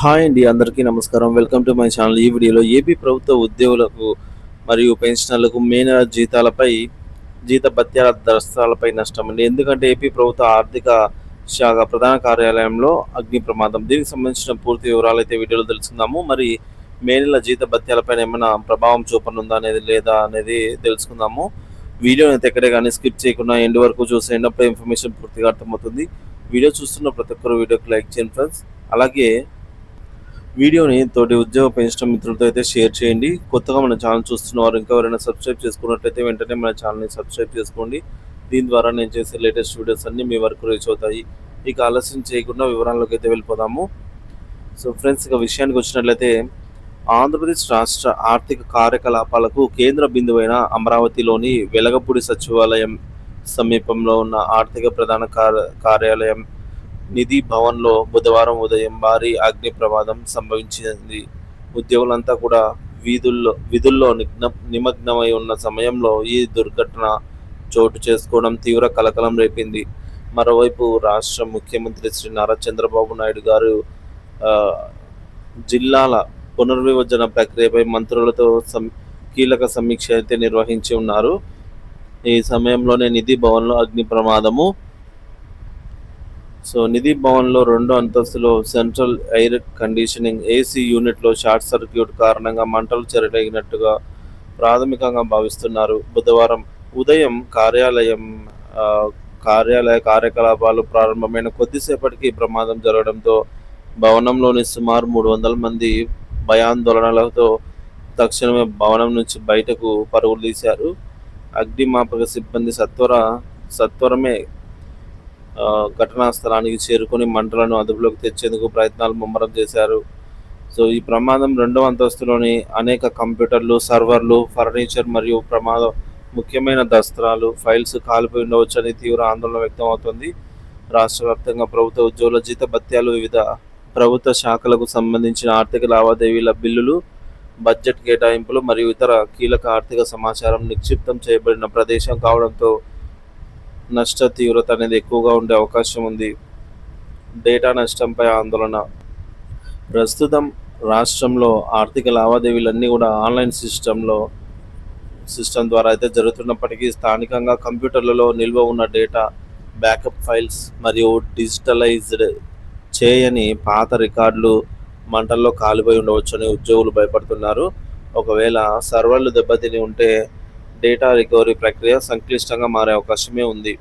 Hi అండి, అందరికీ నమస్కారం. Welcome to my channel. ఈ వీడియోలో ఏపీ ప్రభుత్వ ఉద్యోగులకు మరియు పెన్షనర్లకు మే నెల జీతాలపై భత్యాల దస్తాలపై నష్టం అండి. ఎందుకంటే ఏపీ ప్రభుత్వ ఆర్థిక శాఖ ప్రధాన కార్యాలయంలో అగ్ని ప్రమాదం. దీనికి సంబంధించిన పూర్తి వివరాలు అయితే వీడియోలో తెలుసుకుందాము. మరి మే నెల భత్యాలపైన ఏమైనా ప్రభావం చూపనుందా లేదా అనేది తెలుసుకుందాము. వీడియోని అయితే ఎక్కడే కానీ స్కిప్ చేయకుండా ఎండ్ వరకు చూసేయండి. అప్పుడు ఇన్ఫర్మేషన్ పూర్తిగా అర్థమవుతుంది. వీడియో చూస్తున్న ప్రతి ఒక్కరు వీడియోకి లైక్ చేయండి ఫ్రెండ్స్. అలాగే వీడియోని తోటి ఉద్యోగ పెన్షన్ మిత్రులతో అయితే షేర్ చేయండి. కొత్తగా మన ఛానల్ చూస్తున్న వారు ఇంకా ఎవరైనా సబ్స్క్రైబ్ చేసుకున్నట్లయితే వెంటనే మన ఛానల్ని సబ్స్క్రైబ్ చేసుకోండి. దీని ద్వారా నేను చేసే లేటెస్ట్ వీడియోస్ అన్నీ మీ వరకు రీచ్ అవుతాయి. ఇక ఆలస్యం చేయకుండా వివరాల్లోకి అయితే వెళ్ళిపోదాము. సో ఫ్రెండ్స్, ఇక విషయానికి వచ్చినట్లయితే ఆంధ్రప్రదేశ్ రాష్ట్ర ఆర్థిక కార్యకలాపాలకు కేంద్ర బిందువైన అమరావతిలోని వెలగపూడి సచివాలయం సమీపంలో ఉన్న ఆర్థిక ప్రధాన కార్యాలయం నిధి భవన్లో బుధవారం ఉదయం భారీ అగ్ని ప్రమాదం సంభవించింది. ఉద్యోగులంతా కూడా విధుల్లో నిమగ్నమై ఉన్న సమయంలో ఈ దుర్ఘటన చోటు చేసుకోవడం తీవ్ర కలకలం రేపింది. మరోవైపు రాష్ట్ర ముఖ్యమంత్రి శ్రీ నారా చంద్రబాబు నాయుడు గారు జిల్లాల పునర్విభజన ప్రక్రియపై మంత్రులతో కీలక సమీక్ష అయితే నిర్వహించి ఉన్నారు. ఈ సమయంలోనే నిధి భవన్లో అగ్ని ప్రమాదము. సో నిధి భవన్లో 2వ అంతస్తులో సెంట్రల్ ఎయిర్ కండిషనింగ్ ఏసీ యూనిట్లో షార్ట్ సర్క్యూట్ కారణంగా మంటలు చెలరేగినట్టుగా ప్రాథమికంగా భావిస్తున్నారు. బుధవారం ఉదయం కార్యాలయ కార్యకలాపాలు ప్రారంభమైన కొద్దిసేపటికి ప్రమాదం జరగడంతో భవనంలోని సుమారు 300 మంది భయాందోళనలతో తక్షణమే భవనం నుంచి బయటకు పరుగులు తీశారు. అగ్నిమాపక సిబ్బంది సత్వరమే ఘటనా స్థలానికి చేరుకొని మంటలను అదుపులోకి తెచ్చేందుకు ప్రయత్నాలు ముమ్మరం చేశారు. సో ఈ ప్రమాదం 2వ అంతస్తులోని అనేక కంప్యూటర్లు, సర్వర్లు, ఫర్నిచర్ మరియు ముఖ్యమైన దస్త్రాలు, ఫైల్స్ కాలిపోయి ఉండవచ్చని తీవ్ర ఆందోళన వ్యక్తం అవుతుంది. రాష్ట్ర వ్యాప్తంగా ప్రభుత్వ ఉద్యోగుల భత్యాలు, వివిధ ప్రభుత్వ శాఖలకు సంబంధించిన ఆర్థిక లావాదేవీల బిల్లులు, బడ్జెట్ కేటాయింపులు మరియు ఇతర కీలక ఆర్థిక సమాచారం నిక్షిప్తం చేయబడిన ప్రదేశం కావడంతో నష్ట తీవ్రత అనేది ఎక్కువగా ఉండే అవకాశం ఉంది. డేటా నష్టంపై ఆందోళన. ప్రస్తుతం రాష్ట్రంలో ఆర్థిక లావాదేవీలన్నీ కూడా ఆన్లైన్ సిస్టమ్ ద్వారా అయితే జరుగుతున్నప్పటికీ స్థానికంగా కంప్యూటర్లలో నిల్వ ఉన్న డేటా, బ్యాకప్ ఫైల్స్ మరియు డిజిటలైజ్డ్ చేయని పాత రికార్డులు మంటల్లో కాలిపోయి ఉండవచ్చని ఉద్యోగులు భయపడుతున్నారు. ఒకవేళ సర్వర్లు దెబ్బతిని ఉంటే డేటా రికవరీ ప్రక్రియ సంక్లిష్టంగా మారే అవకాశమే ఉంది.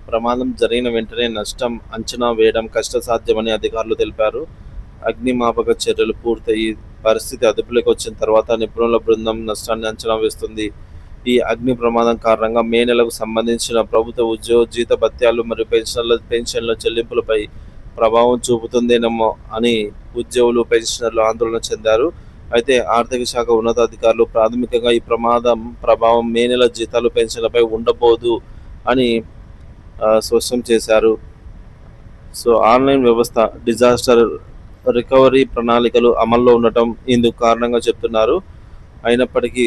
ప్రమాదం జరిగిన వెంటనే నష్టం అంచనా వేయడం కష్టసాధ్యమని అధికారులు తెలిపారు. అగ్నిమాపక చర్యలు పూర్తయి పరిస్థితి అదుపులోకి వచ్చిన తర్వాత నిపుణుల బృందం నష్టాన్ని అంచనా వేస్తుంది. ఈ అగ్ని ప్రమాదం కారణంగా మే నెలకు సంబంధించిన ప్రభుత్వ ఉద్యోగ భత్యాలు మరియు పెన్షన్ల చెల్లింపులపై ప్రభావం చూపుతుందేనేమో అని ఉద్యోగులు, పెన్షనర్లు ఆందోళన చెందారు. అయితే ఆర్థిక శాఖ ఉన్నతాధికారులు ప్రాథమికంగా ఈ ప్రభావం మే నెల జీతాలు, పెన్షన్లపై ఉండబోదు అని స్పష్టం చేశారు. సో ఆన్లైన్ వ్యవస్థ, డిజాస్టర్ రికవరీ ప్రణాళికలు అమల్లో ఉండటం ఇందుకు కారణంగా చెప్తున్నారు. అయినప్పటికీ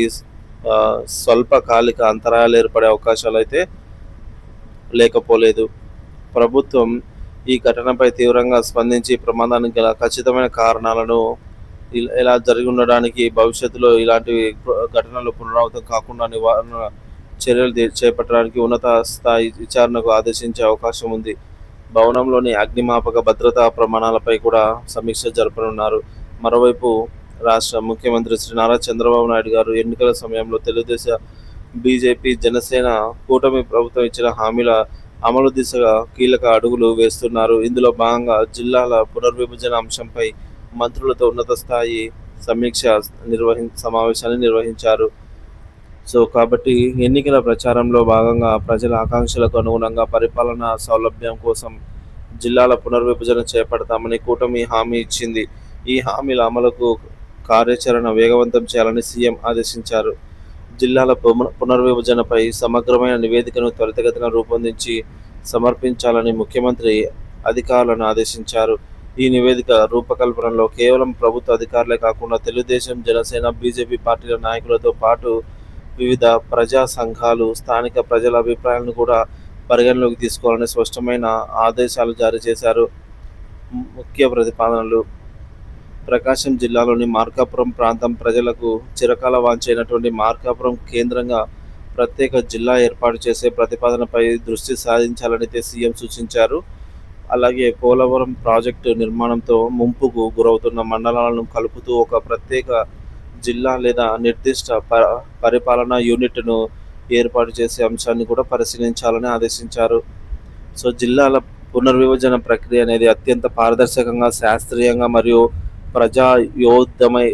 స్వల్పకాలిక అంతరాయాలు ఏర్పడే అవకాశాలు అయితే లేకపోలేదు. ప్రభుత్వం ఈ ఘటనపై తీవ్రంగా స్పందించి ప్రమాదానికి గల ఖచ్చితమైన కారణాలను, ఇలా జరిగి ఉండడానికి భవిష్యత్తులో ఇలాంటి ఘటనలు పునరావృతం కాకుండా నివారణ చర్యలు చేపట్టడానికి ఉన్నత స్థాయి విచారణకు ఆదేశించే అవకాశం ఉంది. భవనంలోని అగ్నిమాపక భద్రతా ప్రమాణాలపై కూడా సమీక్ష జరపనున్నారు. మరోవైపు రాష్ట్ర ముఖ్యమంత్రి శ్రీ నారా చంద్రబాబు నాయుడు గారు ఎన్నికల సమయంలో తెలుగుదేశం, బీజేపీ, జనసేన కూటమి ప్రభుత్వం ఇచ్చిన హామీల అమలు దిశగా కీలక అడుగులు వేస్తున్నారు. ఇందులో భాగంగా జిల్లాల పునర్విభజన అంశంపై మంత్రులతో ఉన్నత స్థాయి సమావేశాన్ని నిర్వహించారు. సో కాబట్టి ఎన్నికల ప్రచారంలో భాగంగా ప్రజల ఆకాంక్షలకు అనుగుణంగా పరిపాలనా సౌలభ్యం కోసం జిల్లాల పునర్విభజన చేపడతామని కూటమి హామీ ఇచ్చింది. ఈ హామీల అమలుకు కార్యాచరణ వేగవంతం చేయాలని సీఎం ఆదేశించారు. జిల్లాల పునర్విభజనపై సమగ్రమైన నివేదికను త్వరితగతిన రూపొందించి సమర్పించాలని ముఖ్యమంత్రి అధికారులను ఆదేశించారు. ఈ నివేదిక రూపకల్పనలో కేవలం ప్రభుత్వ అధికారులే కాకుండా తెలుగుదేశం, జనసేన, బీజేపీ పార్టీల నాయకులతో పాటు వివిధ ప్రజా సంఘాలు, స్థానిక ప్రజల అభిప్రాయాలను కూడా పరిగణలోకి తీసుకోవాలని స్పష్టమైన ఆదేశాలు జారీ చేశారు. ముఖ్య ప్రతిపాదనలు. ప్రకాశం జిల్లాలోని మార్కాపురం ప్రాంతం ప్రజలకు చిరకాల వాంఛైనటువంటి మార్కాపురం కేంద్రంగా ప్రత్యేక జిల్లా ఏర్పాటు చేసే ప్రతిపాదనపై దృష్టి సారించాలని సీఎం సూచించారు. అలాగే పోలవరం ప్రాజెక్టు నిర్మాణంతో ముంపుకు గురవుతున్న మండలాలను కలుపుతూ ఒక ప్రత్యేక జిల్లా లేదా నిర్దిష్ట పరిపాలనా యూనిట్‌ను ఏర్పాటు చేసే అంశాన్ని కూడా పరిశీలించాలని ఆదేశించారు. సో, జిల్లాల పునర్విభజన ప్రక్రియ అనేది అత్యంత పారదర్శకంగా, శాస్త్రీయంగా మరియు ప్రజాయోద్ధమై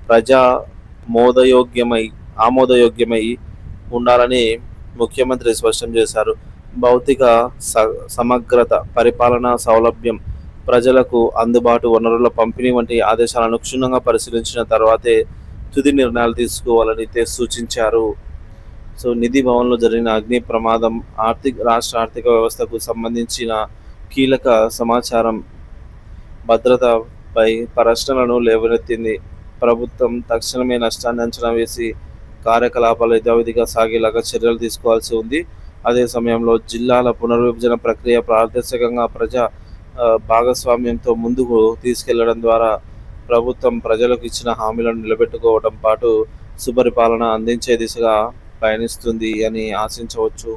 ప్రజామోదయోగ్యమై ఆమోదయోగ్యమై ఉండాలని ముఖ్యమంత్రి స్పష్టం చేశారు. భౌతిక సమగ్రత, పరిపాలనా సౌలభ్యం, ప్రజలకు అందుబాటు వనరుల పంపిణీ వంటి ఆదేశాలను క్షుణ్ణంగా పరిశీలించిన తర్వాతే తుది నిర్ణయాలు తీసుకోవాలని సూచించారు. సో, నిధి భవన్‌లో జరిగిన అగ్ని ప్రమాదం రాష్ట్ర ఆర్థిక వ్యవస్థకు సంబంధించిన కీలక సమాచారం, భద్రతపై ప్రశ్నలను లేవనెత్తింది. ప్రభుత్వం తక్షణమే నష్టాన్ని అంచనా వేసి కార్యకలాపాలు యథావిధిగా సాగేలాగా చర్యలు తీసుకోవాల్సి ఉంది. అదే సమయంలో జిల్లాల పునర్విభజన ప్రక్రియ పారదర్శకంగా, ప్రజా భాగస్వామ్యంతో ముందుకు తీసుకెళ్లడం ద్వారా ప్రభుత్వం ప్రజలకు ఇచ్చిన హామీలను నిలబెట్టుకోవడం పాటు సుపరిపాలన అందించే దిశగా పయనిస్తుంది అని ఆశించవచ్చు.